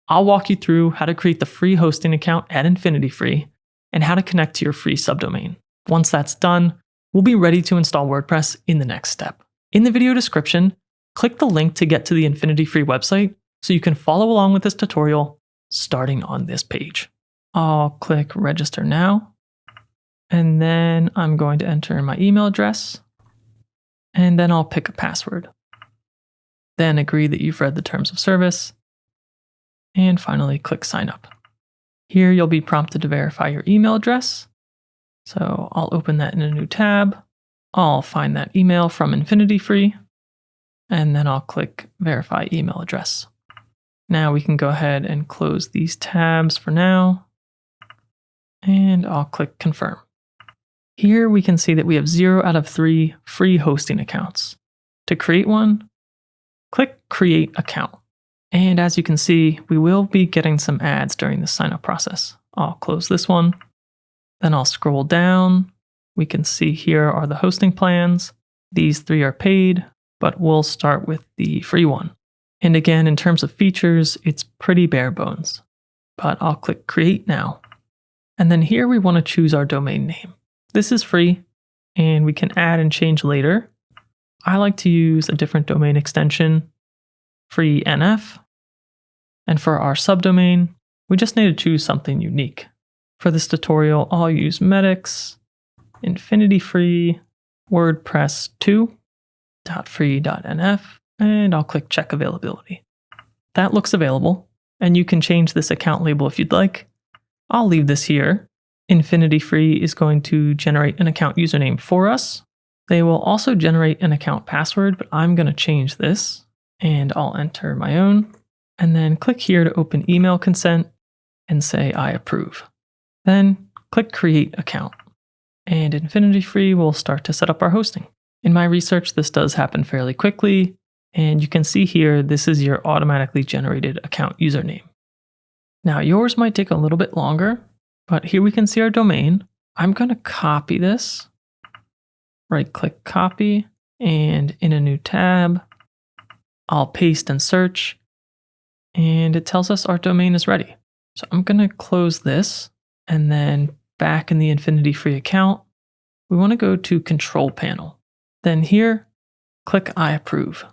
I'll walk you through how to create the free hosting account at InfinityFree and how to connect to your free subdomain. Once that's done, we'll be ready to install WordPress in the next step. In the video description, click the link to get to the InfinityFree website so you can follow along with this tutorial starting on this page. I'll click register now, and then I'm going to enter my email address, and then I'll pick a password. Then agree that you've read the terms of service, and finally click sign up. Here you'll be prompted to verify your email address. So I'll open that in a new tab. I'll find that email from InfinityFree, and then I'll click verify email address. Now we can go ahead and close these tabs for now, and I'll click confirm. Here we can see that we have 0 out of 3 free hosting accounts. To create one, click create account. And as you can see, we will be getting some ads during the sign up process. I'll close this one. Then I'll scroll down. We can see here are the hosting plans. These 3 are paid, but we'll start with the free one. And again, in terms of features, it's pretty bare bones, but I'll click create now. And then here we want to choose our domain name. This is free and we can add and change later. I like to use a different domain extension, free NF. And for our subdomain, we just need to choose something unique. For this tutorial, I'll use Medics, InfinityFree, WordPress 2.free.nf, and I'll click check availability. That looks available, and you can change this account label if you'd like. I'll leave this here. InfinityFree is going to generate an account username for us. They will also generate an account password, but I'm going to change this, and I'll enter my own, and then click here to open email consent and say I approve. Then click create account, and InfinityFree will start to set up our hosting. In my research, this does happen fairly quickly, and you can see here, this is your automatically generated account username. Now yours might take a little bit longer, but here we can see our domain. I'm going to copy this, right click copy, and in a new tab, I'll paste and search, and it tells us our domain is ready. So I'm going to close this, and then back in the InfinityFree account, we want to go to control panel. Then here, click I approve.